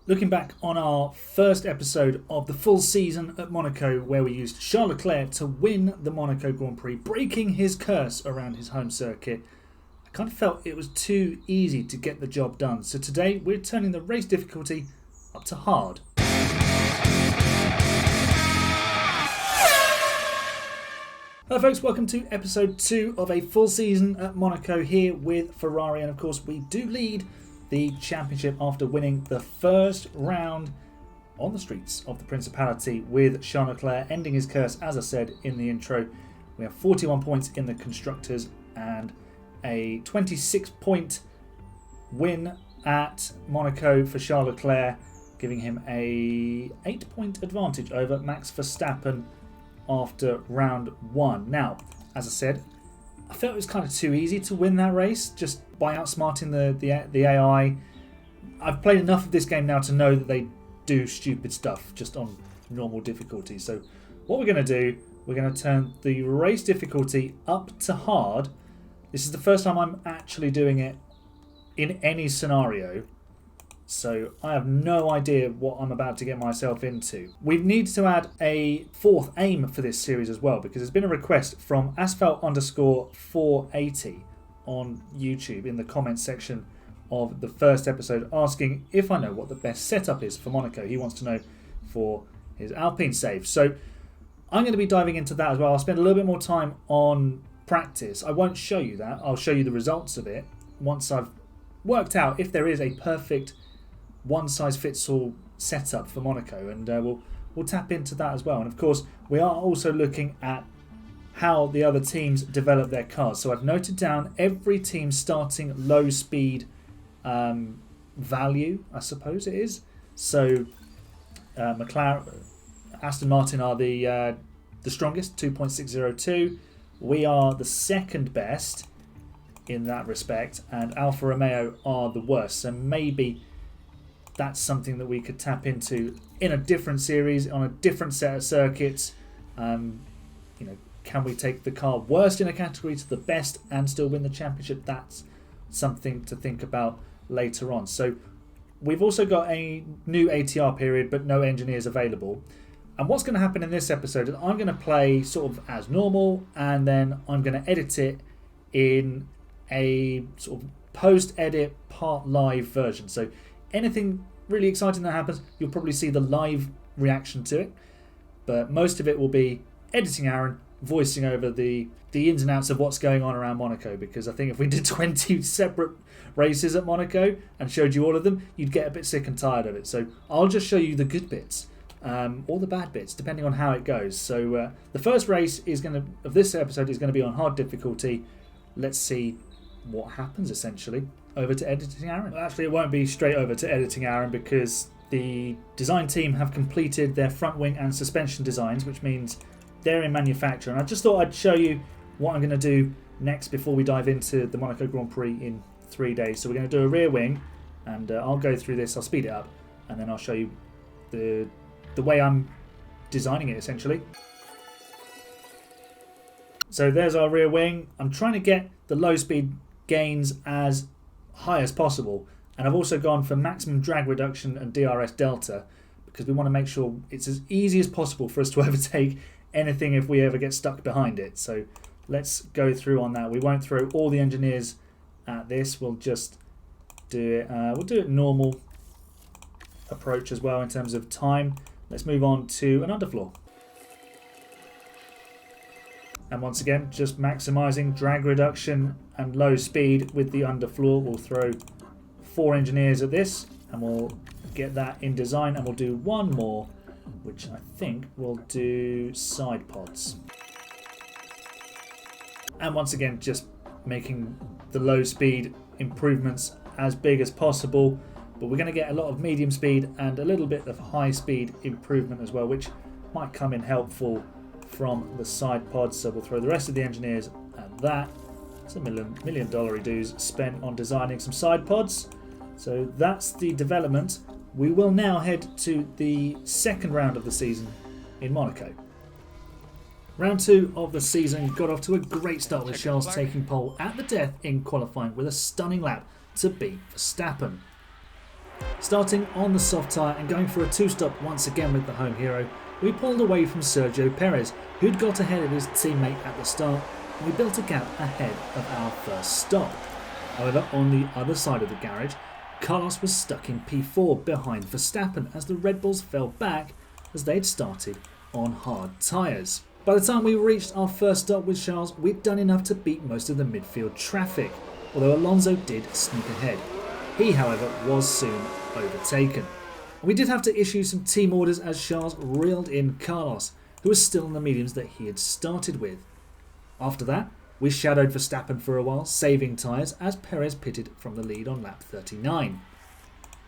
Looking back on our first episode of the full season at Monaco, where we used Charles Leclerc to win the Monaco Grand Prix, breaking his curse around his home circuit, I kind of felt it was too easy to get the job done. So today we're turning the race difficulty up to hard. Hello folks, welcome to episode 2 of a full season at Monaco here with Ferrari, and of course we do lead the championship after winning the first round on the streets of the Principality with Charles Leclerc ending his curse, as I said in the intro. We have 41 points in the Constructors and a 26-point win at Monaco for Charles Leclerc, giving him a 8-point advantage over Max Verstappen after round 1. Now, as I said, I felt it was kind of too easy to win that race just by outsmarting the AI. I've played enough of this game now to know that they do stupid stuff just on normal difficulty. So what we're going to do, we're going to turn the race difficulty up to hard. This is the first time I'm actually doing it in any scenario, so I have no idea what I'm about to get myself into. We need to add a fourth aim for this series as well, because there's been a request from asphalt_480 on YouTube in the comments section of the first episode asking if I know what the best setup is for Monaco. He wants to know for his Alpine save. So I'm going to be diving into that as well. I'll spend a little bit more time on practice. I won't show you that. I'll show you the results of it once I've worked out if there is a perfect one-size-fits-all setup for Monaco, and we'll tap into that as well. And of course we are also looking at how the other teams develop their cars. So I've noted down every team starting low speed value, I suppose it is. So McLaren, Aston Martin are the strongest, 2.602. We are the second best in that respect, and Alfa Romeo are the worst. So maybe that's something that we could tap into in a different series, on a different set of circuits. Can we take the car worst in a category to the best and still win the championship? That's something to think about later on. So we've also got a new ATR period, but no engineers available. And what's going to happen in this episode is I'm going to play sort of as normal, and then I'm going to edit it in a sort of post-edit, part live version. So anything really exciting that happens, you'll probably see the live reaction to it. But most of it will be editing Aaron, voicing over the ins and outs of what's going on around Monaco, because I think if we did 20 separate races at Monaco and showed you all of them, you'd get a bit sick and tired of it. So I'll just show you the good bits, or the bad bits, depending on how it goes. So the first race of this episode is going to be on hard difficulty. Let's see what happens, essentially. Over to editing Aaron. Well, actually, it won't be straight over to editing Aaron, because the design team have completed their front wing and suspension designs, which means they're in manufacture. And I just thought I'd show you what I'm going to do next before we dive into the Monaco Grand Prix in 3 days. So we're going to do a rear wing, and I'll go through this, I'll speed it up, and then I'll show you the way I'm designing it, essentially. So there's our rear wing. I'm trying to get the low speed gains as high as possible, and I've also gone for maximum drag reduction and DRS delta, because we want to make sure it's as easy as possible for us to overtake anything if we ever get stuck behind it. So let's go through on that. We won't throw all the engineers at this, we'll just do it normal approach as well in terms of time. Let's move on to an underfloor, and once again just maximizing drag reduction and low speed with the underfloor. We'll throw 4 engineers at this, and we'll get that in design, and we'll do one more, which I think we'll do side pods. And once again just making the low speed improvements as big as possible, but we're going to get a lot of medium speed and a little bit of high speed improvement as well, which might come in helpful from the side pods. So we'll throw the rest of the engineers at that. It's $1 million dues spent on designing some side pods. So that's the development. We will now head to the second round of the season in Monaco. Round 2 of the season got off to a great start with Charles taking pole at the death in qualifying with a stunning lap to beat Verstappen. Starting on the soft tyre and going for a two-stop once again with the home hero, we pulled away from Sergio Perez, who'd got ahead of his teammate at the start, and we built a gap ahead of our first stop. However, on the other side of the garage, Carlos was stuck in P4 behind Verstappen as the Red Bulls fell back as they'd started on hard tyres. By the time we reached our first stop with Charles, we'd done enough to beat most of the midfield traffic, although Alonso did sneak ahead. He, however, was soon overtaken. And we did have to issue some team orders as Charles reeled in Carlos, who was still in the mediums that he had started with. After that, we shadowed Verstappen for a while, saving tyres as Perez pitted from the lead on lap 39.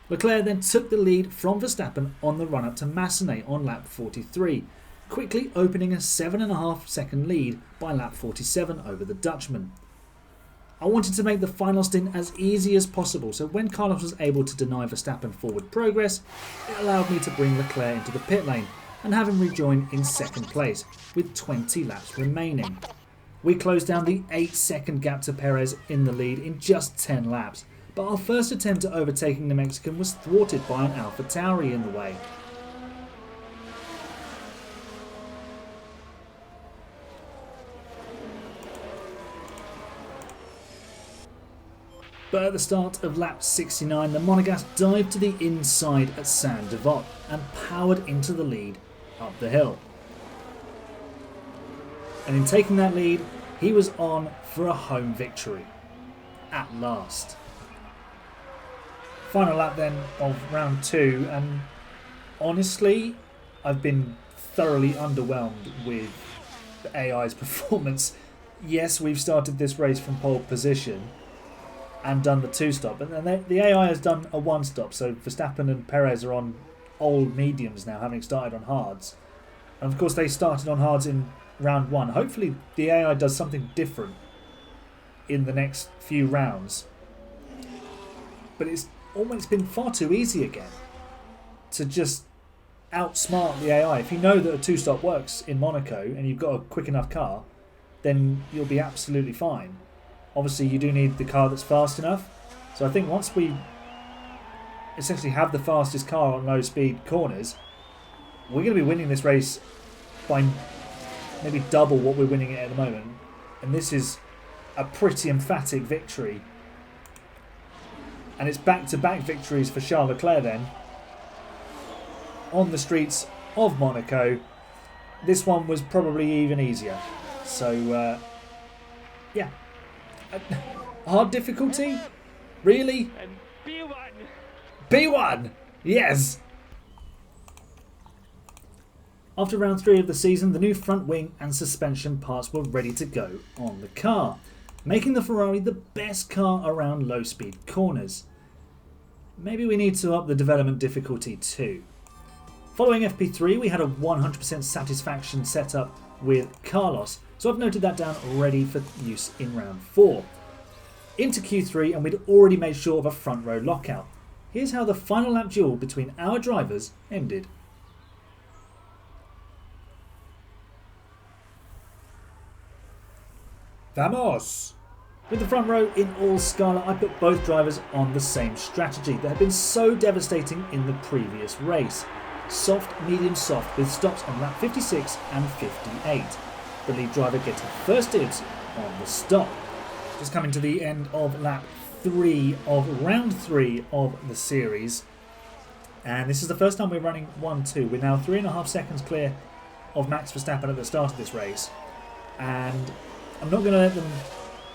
Leclerc then took the lead from Verstappen on the run-up to Massenet on lap 43, quickly opening a 7.5 second lead by lap 47 over the Dutchman. I wanted to make the final stint as easy as possible, so when Carlos was able to deny Verstappen forward progress, it allowed me to bring Leclerc into the pit lane and have him rejoin in second place with 20 laps remaining. We closed down the 8-second gap to Perez in the lead in just 10 laps, but our first attempt at overtaking the Mexican was thwarted by an AlphaTauri in the way. But at the start of lap 69, the Monegasque dived to the inside at Saint-Devote and powered into the lead up the hill. And in taking that lead, he was on for a home victory. At last. Final lap then of round 2, and honestly, I've been thoroughly underwhelmed with the AI's performance. Yes, we've started this race from pole position and done the 2-stop, but then the AI has done a 1-stop, so Verstappen and Perez are on old mediums now, having started on hards. And of course they started on hards in round 1. Hopefully the AI does something different in the next few rounds. But it's almost been far too easy again to just outsmart the AI. If you know that a 2-stop works in Monaco and you've got a quick enough car, then you'll be absolutely fine. Obviously you do need the car that's fast enough. So I think once we essentially have the fastest car on low speed corners, we're going to be winning this race by maybe double what we're winning it at the moment. And this is a pretty emphatic victory. And it's back-to-back victories for Charles Leclerc then on the streets of Monaco. This one was probably even easier. So, yeah. Hard difficulty? Really? B1! B1! Yes! After round 3 of the season, the new front wing and suspension parts were ready to go on the car, making the Ferrari the best car around low-speed corners. Maybe we need to up the development difficulty too. Following FP3, we had a 100% satisfaction setup with Carlos, so I've noted that down ready for use in round 4. Into Q3, and we'd already made sure of a front row lockout. Here's how the final lap duel between our drivers ended. Vamos! With the front row in all Scala, I put both drivers on the same strategy that had been so devastating in the previous race. Soft, medium, soft, with stops on lap 56 and 58. The lead driver getting first dibs on the stop. Just coming to the end of lap 3 of round 3 of the series. And this is the first time we're running 1-2. We're now 3.5 seconds clear of Max Verstappen at the start of this race. And I'm not going to let them...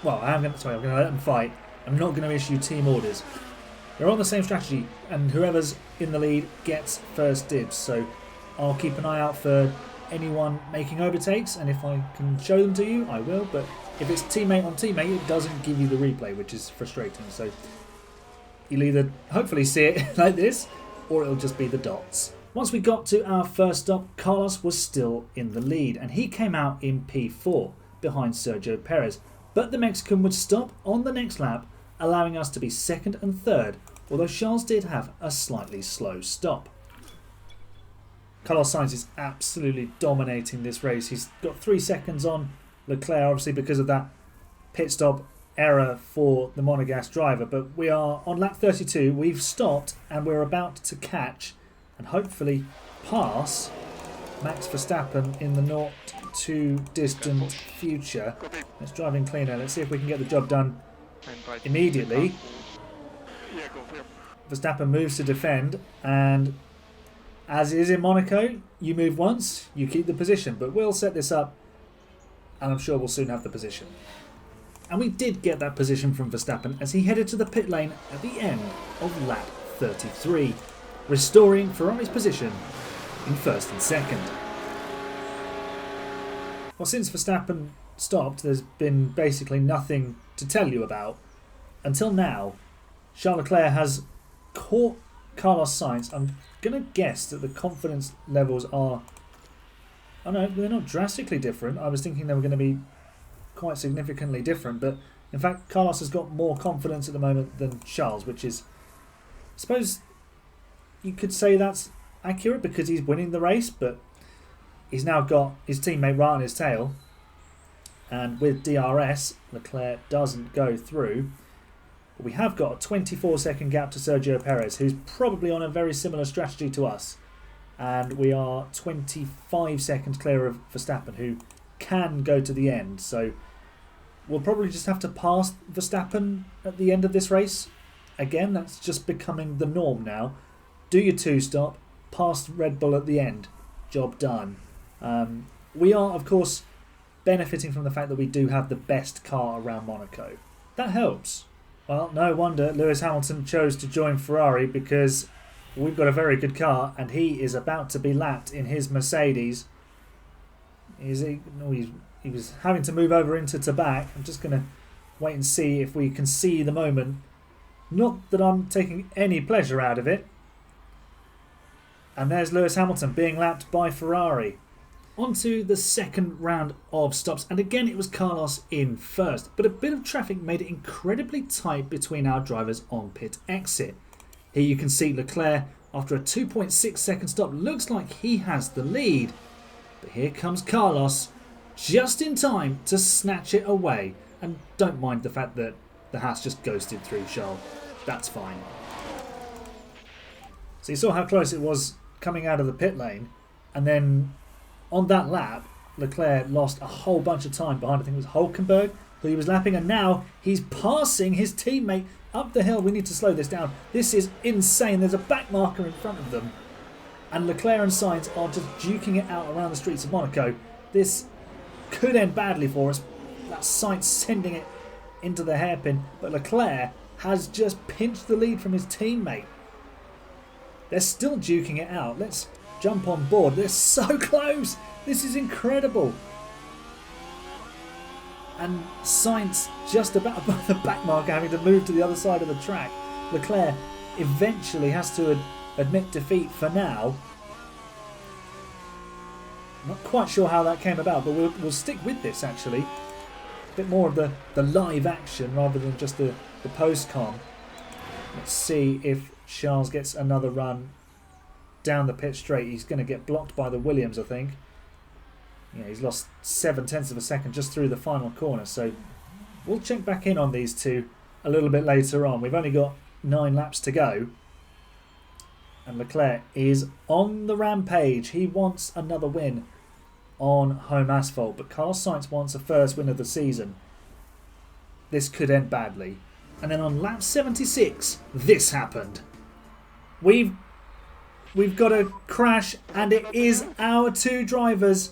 Well, I'm going to let them fight. I'm not going to issue team orders. They're on the same strategy, and whoever's in the lead gets first dibs. So I'll keep an eye out for anyone making overtakes, and if I can show them to you, I will. But if it's teammate on teammate, it doesn't give you the replay, which is frustrating. So you'll either hopefully see it like this, or it'll just be the dots. Once we got to our first stop, Carlos was still in the lead, and he came out in P4 behind Sergio Perez. But the Mexican would stop on the next lap, allowing us to be second and third, although Charles did have a slightly slow stop. Carlos Sainz is absolutely dominating this race. He's got 3 seconds on Leclerc, obviously because of that pit stop error for the Monegasque driver, but we are on lap 32. We've stopped and we're about to catch and hopefully pass Max Verstappen in the not too distant future. Let's drive in cleaner. Let's see if we can get the job done immediately. Verstappen moves to defend, and as is in Monaco, you move once, you keep the position, but we'll set this up and I'm sure we'll soon have the position. And we did get that position from Verstappen as he headed to the pit lane at the end of lap 33, restoring Ferrari's position in first and second. Well, since Verstappen stopped, there's been basically nothing to tell you about. Until now, Charles Leclerc has caught Carlos Sainz. I'm going to guess that the confidence levels are... Oh no, they're not drastically different. I was thinking they were going to be quite significantly different, but in fact Carlos has got more confidence at the moment than Charles, which is, I suppose you could say that's accurate because he's winning the race, but he's now got his teammate right on his tail, and with DRS Leclerc doesn't go through. But we have got a 24-second gap to Sergio Perez, who's probably on a very similar strategy to us, and we are 25 seconds clear of Verstappen, who can go to the end. So we'll probably just have to pass Verstappen at the end of this race. Again, that's just becoming the norm now. Do your two-stop, pass Red Bull at the end, job done. We are, of course, benefiting from the fact that we do have the best car around Monaco. That helps. Well, no wonder Lewis Hamilton chose to join Ferrari, because we've got a very good car and he is about to be lapped in his Mercedes. He was having to move over into back. I'm just going to wait and see if we can see the moment. Not that I'm taking any pleasure out of it. And there's Lewis Hamilton being lapped by Ferrari. On to the second round of stops, and again it was Carlos in first, but a bit of traffic made it incredibly tight between our drivers on pit exit. Here you can see Leclerc, after a 2.6 second stop, looks like he has the lead. But here comes Carlos, just in time to snatch it away. And don't mind the fact that the Haas just ghosted through Charles. That's fine. So you saw how close it was coming out of the pit lane, and then on that lap, Leclerc lost a whole bunch of time behind, I think it was Hülkenberg, who he was lapping, and now he's passing his teammate up the hill. We need to slow this down. This is insane. There's a back marker in front of them, and Leclerc and Sainz are just duking it out around the streets of Monaco. This could end badly for us. That's Sainz sending it into the hairpin, but Leclerc has just pinched the lead from his teammate. They're still duking it out. Let's jump on board. They're so close. This is incredible. And Sainz just about above the back marker, having to move to the other side of the track. Leclerc eventually has to admit defeat for now. Not quite sure how that came about, but we'll stick with this actually. A bit more of the live action rather than just the post-con. Let's see if Charles gets another run down the pit straight. He's going to get blocked by the Williams, I think. Yeah, he's lost 0.7 of a second just through the final corner. So we'll check back in on these two a little bit later on. We've only got 9 laps to go. And Leclerc is on the rampage. He wants another win on home asphalt. But Carlos Sainz wants a first win of the season. This could end badly. And then on lap 76, this happened. We've got a crash, and it is our 2 drivers.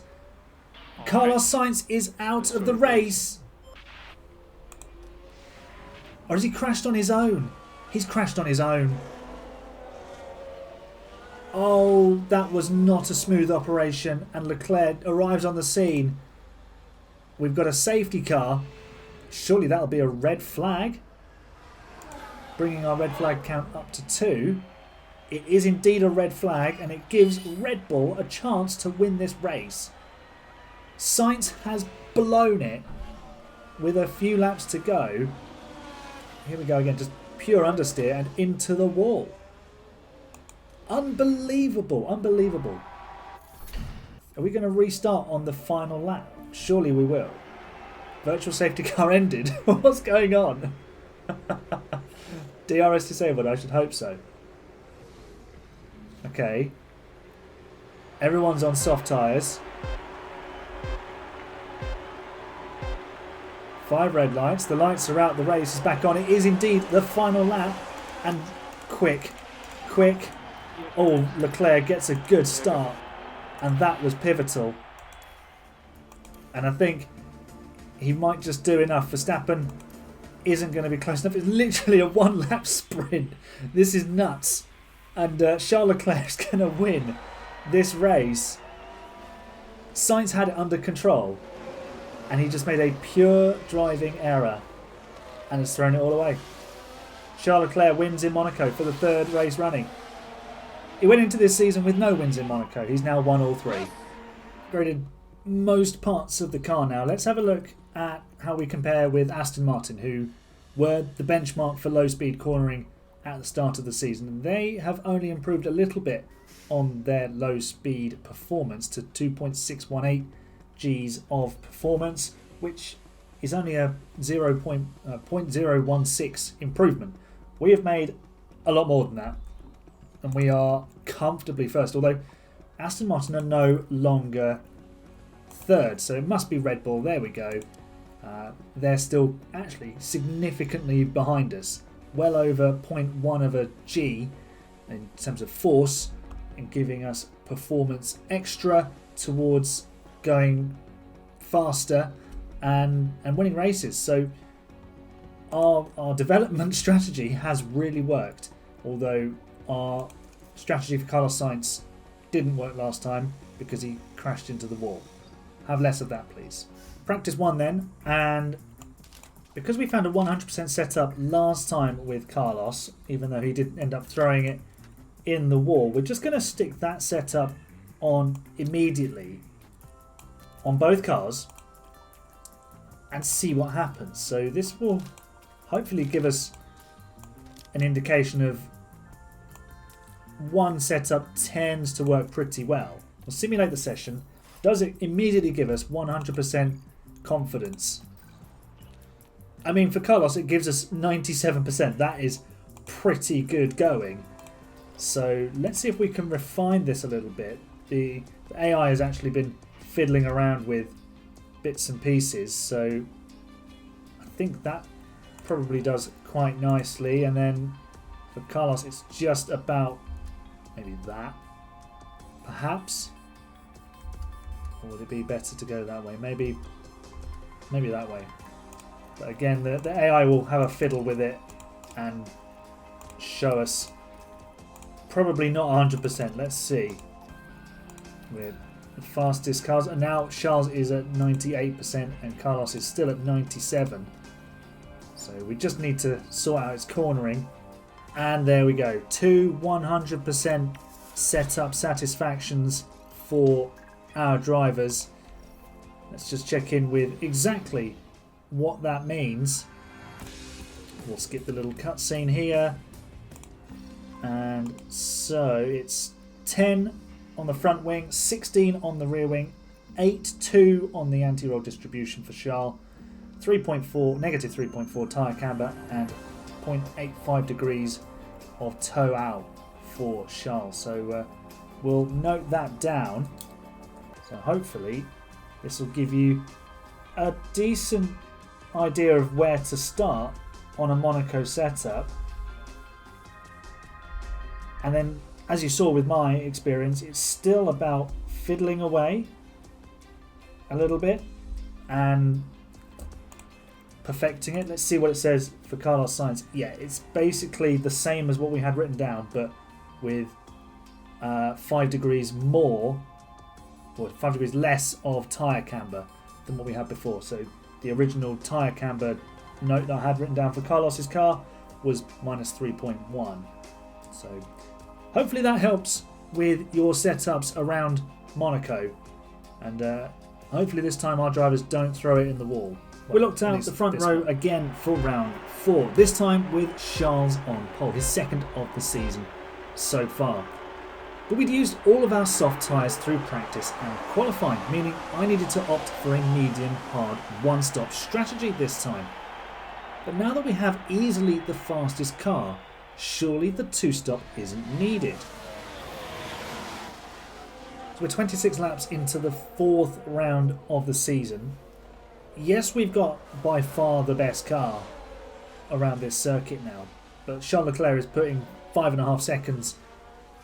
Carlos Sainz is out of the race. Or has he crashed on his own? He's crashed on his own. Oh, that was not a smooth operation, and Leclerc arrives on the scene. We've got a safety car. Surely that'll be a red flag. Bringing our red flag count up to 2. It is indeed a red flag, and it gives Red Bull a chance to win this race. Sainz has blown it with a few laps to go. Here we go again, just pure understeer and into the wall. Unbelievable, unbelievable. Are we going to restart on the final lap? Surely we will. Virtual safety car ended. What's going on? DRS disabled, I should hope so. Okay. Everyone's on soft tyres. 5 red lights. The lights are out. The race is back on. It is indeed the final lap. And quick. Oh, Leclerc gets a good start. And that was pivotal. And I think he might just do enough. Verstappen isn't going to be close enough. It's literally a 1-lap sprint. This is nuts. And Charles Leclerc is going to win this race. Sainz had it under control. And he just made a pure driving error. And has thrown it all away. Charles Leclerc wins in Monaco for the 3rd race running. He went into this season with no wins in Monaco. He's now won all 3. Graded most parts of the car now. Let's have a look at how we compare with Aston Martin, who were the benchmark for low-speed cornering at the start of the season. And they have only improved a little bit on their low-speed performance to 2.618 Gs of performance, which is only a 0.016 improvement. We have made a lot more than that, and we are comfortably first, although Aston Martin are no longer third, so it must be Red Bull. There we go. They're still actually significantly behind us, well over 0.1 of a G in terms of force, and giving us performance extra towards going faster and winning races. So our development strategy has really worked, although our strategy for Carlos Sainz didn't work last time because he crashed into the wall. Have less of that, please. Practice 1 then, and because we found a 100% setup last time with Carlos, even though he did end up throwing it in the wall, we're just going to stick that setup on immediately on both cars and see what happens. So this will hopefully give us an indication of one setup tends to work pretty well. We'll simulate the session. Does it immediately give us 100% confidence? I mean, for Carlos, it gives us 97%. That is pretty good going. So let's see if we can refine this a little bit. The AI has actually been fiddling around with bits and pieces, so I think that probably does quite nicely. And then for Carlos, it's just about maybe that, perhaps. Or would it be better to go that way? Maybe that way. But again, the AI will have a fiddle with it and show us probably not 100%. Let's see. With the fastest cars, and now Charles is at 98% and Carlos is still at 97%. So we just need to sort out its cornering. And there we go. 2 100% setup satisfactions for our drivers. Let's just check in with exactly what that means. We'll skip the little cutscene here. And so it's 10 on the front wing, 16 on the rear wing, 8.2 on the anti-roll distribution for Charles, negative 3.4 tyre camber, and 0.85 degrees of toe out for Charles. So we'll note that down. So hopefully this will give you a decent idea of where to start on a Monaco setup. And then, as you saw with my experience, it's still about fiddling away a little bit and perfecting it. Let's see what it says for Carlos Sainz. Yeah, it's basically the same as what we had written down, but with 5 degrees more, or 5 degrees less of tyre camber than what we had before. So the original tyre camber note that I had written down for Carlos's car was minus 3.1. So hopefully that helps with your setups around Monaco, and hopefully this time our drivers don't throw it in the wall. We locked out the front row again for round 4, this time with Charles on pole, his second of the season so far. But we'd used all of our soft tyres through practice and qualifying, meaning I needed to opt for a medium hard one-stop strategy this time. But now that we have easily the fastest car, surely the two-stop isn't needed. So we're 26 laps into the 4th round of the season. Yes, we've got by far the best car around this circuit now, but Charles Leclerc is putting 5.5 seconds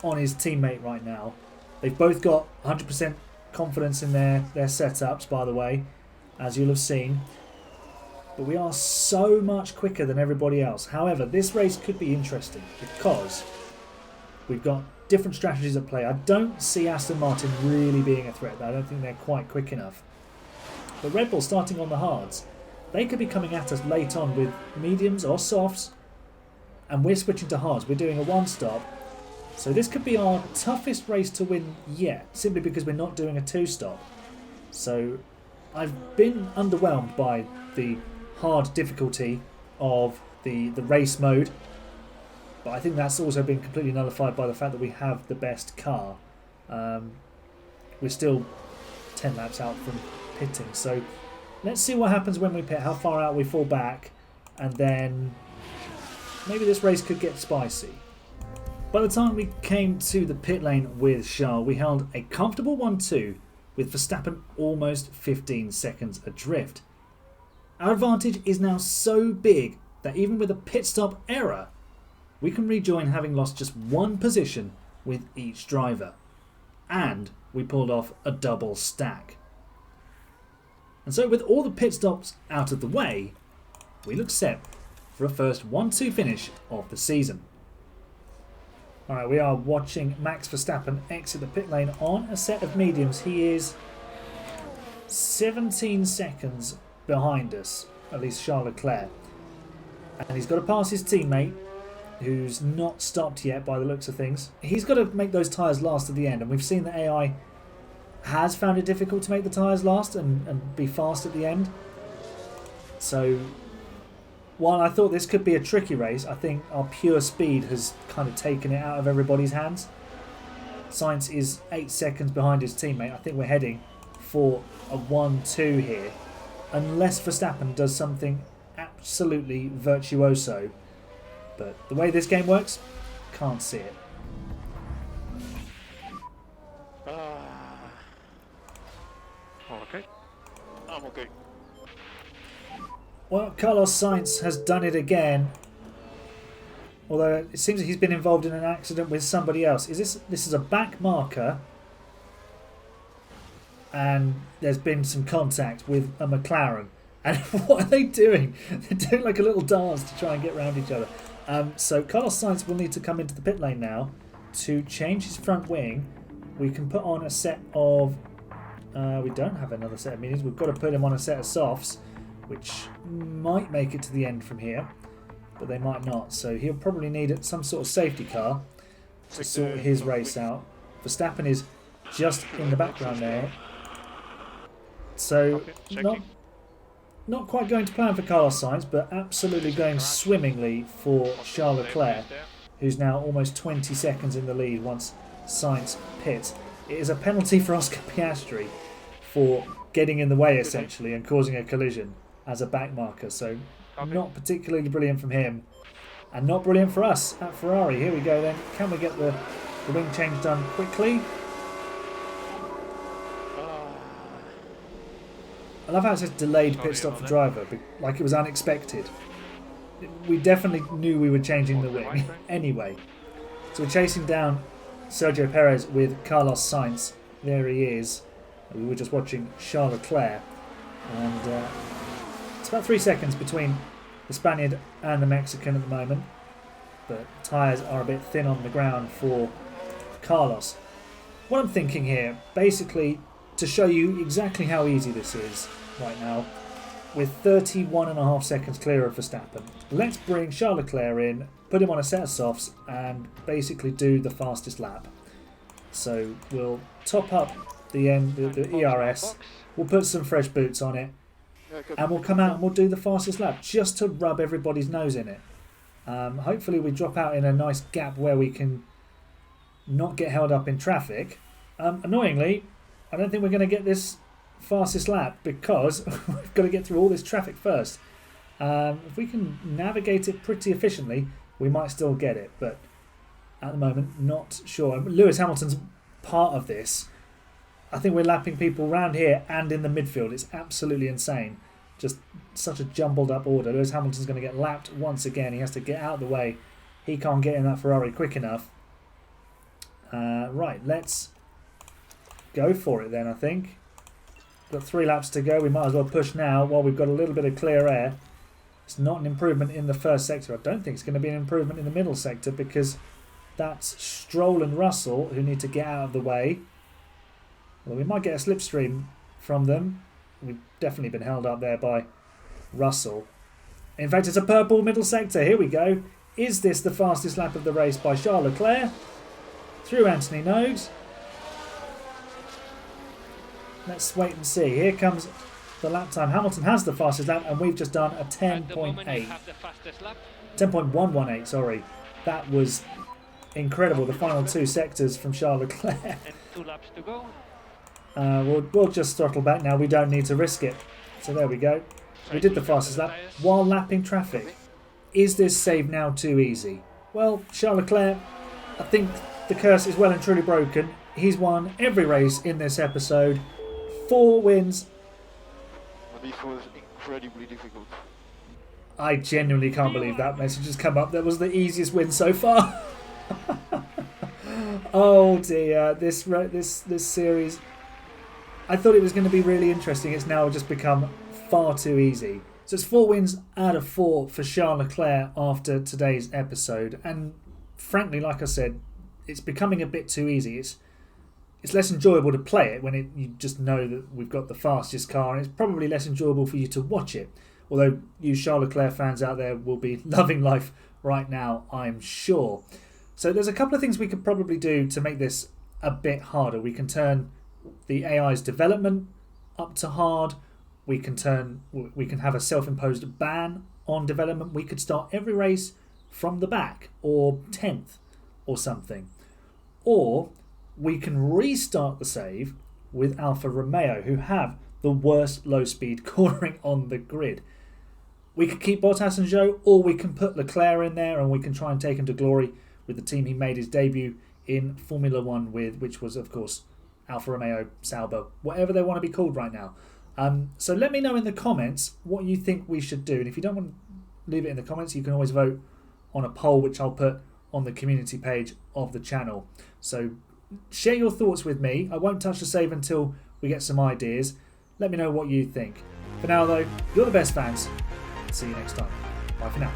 on his teammate right now. They've both got 100% confidence in their setups, by the way, as you'll have seen. But we are so much quicker than everybody else. However, this race could be interesting because we've got different strategies at play. I don't see Aston Martin really being a threat. I don't think they're quite quick enough. But Red Bull starting on the hards, they could be coming at us late on with mediums or softs, and we're switching to hards. We're doing a one-stop. So this could be our toughest race to win yet, simply because we're not doing a two-stop. So I've been underwhelmed by the hard difficulty of the race mode, but I think that's also been completely nullified by the fact that we have the best car. We're still 10 laps out from pitting, so let's see what happens when we pit, how far out we fall back, and then maybe this race could get spicy. By the time we came to the pit lane with Charles, we held a comfortable 1-2 with Verstappen almost 15 seconds adrift. Our advantage is now so big that even with a pit stop error, we can rejoin having lost just one position with each driver. And we pulled off a double stack. And so with all the pit stops out of the way, we look set for a first 1-2 finish of the season. Alright, we are watching Max Verstappen exit the pit lane on a set of mediums. He is 17 seconds behind us, at least Charles Leclerc. And he's got to pass his teammate, who's not stopped yet by the looks of things. He's got to make those tyres last at the end, and we've seen that AI has found it difficult to make the tyres last and be fast at the end. So while I thought this could be a tricky race, I think our pure speed has kind of taken it out of everybody's hands. Sainz is 8 seconds behind his teammate. I think we're heading for a 1-2 here, unless Verstappen does something absolutely virtuoso. But the way this game works, can't see it. Okay. I'm okay. Well, Carlos Sainz has done it again. Although it seems that he's been involved in an accident with somebody else. This is a back marker, and there's been some contact with a McLaren. And what are they doing? They're doing like a little dance to try and get around each other. So Carlos Sainz will need to come into the pit lane now to change his front wing. We can put on a set of... we don't have another set of mediums. We've got to put him on a set of softs, which might make it to the end from here, but they might not. So he'll probably need some sort of safety car to sort his race out. Verstappen is just in the background there. So not quite going to plan for Carlos Sainz, but absolutely going swimmingly for Charles Leclerc, who's now almost 20 seconds in the lead once Sainz pits. It is a penalty for Oscar Piastri for getting in the way, essentially, and causing a collision as a back marker. So not particularly brilliant from him, and not brilliant for us at Ferrari. Here we go then. Can we get the wing change done quickly? I love how it says delayed pit stop for driver, like it was unexpected. We definitely knew we were changing the wing anyway. So we're chasing down Sergio Perez with Carlos Sainz. There he is. We were just watching Charles Leclerc, and it's about 3 seconds between the Spaniard and the Mexican at the moment, but tyres are a bit thin on the ground for Carlos. What I'm thinking here, basically, to show you exactly how easy this is right now, with 31.5 seconds clear of Verstappen, let's bring Charles Leclerc in, put him on a set of softs, and basically do the fastest lap. So we'll top up the ERS, we'll put some fresh boots on it, and we'll come out and we'll do the fastest lap just to rub everybody's nose in it. Hopefully we drop out in a nice gap where we can not get held up in traffic. Annoyingly, I don't think we're going to get this fastest lap because we've got to get through all this traffic first. If we can navigate it pretty efficiently, we might still get it, but at the moment, not sure. Lewis Hamilton's part of this. I think we're lapping people around here and in the midfield. It's absolutely insane. Just such a jumbled up order. Lewis Hamilton's going to get lapped once again. He has to get out of the way. He can't get in that Ferrari quick enough. Right, let's go for it then, I think. Got 3 laps to go. We might as well push now while we've got a little bit of clear air. It's not an improvement in the first sector. I don't think it's going to be an improvement in the middle sector because that's Stroll and Russell who need to get out of the way. Well, we might get a slipstream from them. We've definitely been held up there by Russell. In fact, it's a purple middle sector. Here we go. Is this the fastest lap of the race by Charles Leclerc? Through Anthony Nogues. Let's wait and see. Here comes the lap time. Hamilton has the fastest lap and we've just done a 10.8. 10.118, sorry. That was incredible. The final 2 sectors from Charles Leclerc. And 2 laps to go. We'll just throttle back now. We don't need to risk it. So there we go. We did the fastest lap while lapping traffic. Is this save now too easy? Well, Charles Leclerc, I think the curse is well and truly broken. He's won every race in this episode. 4 wins. But this was incredibly difficult. I genuinely can't believe that message has come up. That was the easiest win so far. Oh dear, this series. I thought it was going to be really interesting. It's now just become far too easy. So it's 4 wins out of 4 for Charles Leclerc after today's episode. And frankly, like I said, it's becoming a bit too easy. It's less enjoyable to play it when you just know that we've got the fastest car, and it's probably less enjoyable for you to watch it. Although you Charles Leclerc fans out there will be loving life right now, I'm sure. So there's a couple of things we could probably do to make this a bit harder. We can turn the AI's development up to hard. We can have a self-imposed ban on development. We could start every race from the back or 10th or something. Or we can restart the save with Alfa Romeo, who have the worst low-speed cornering on the grid. We could keep Bottas and Zhou, or we can put Leclerc in there and we can try and take him to glory with the team he made his debut in Formula One with, which was, of course, Alfa Romeo, Sauber, whatever they want to be called right now. So let me know in the comments what you think we should do. And if you don't want to leave it in the comments, you can always vote on a poll, which I'll put on the community page of the channel. So share your thoughts with me. I won't touch the save until we get some ideas. Let me know what you think. For now, though, you're the best fans. See you next time. Bye for now.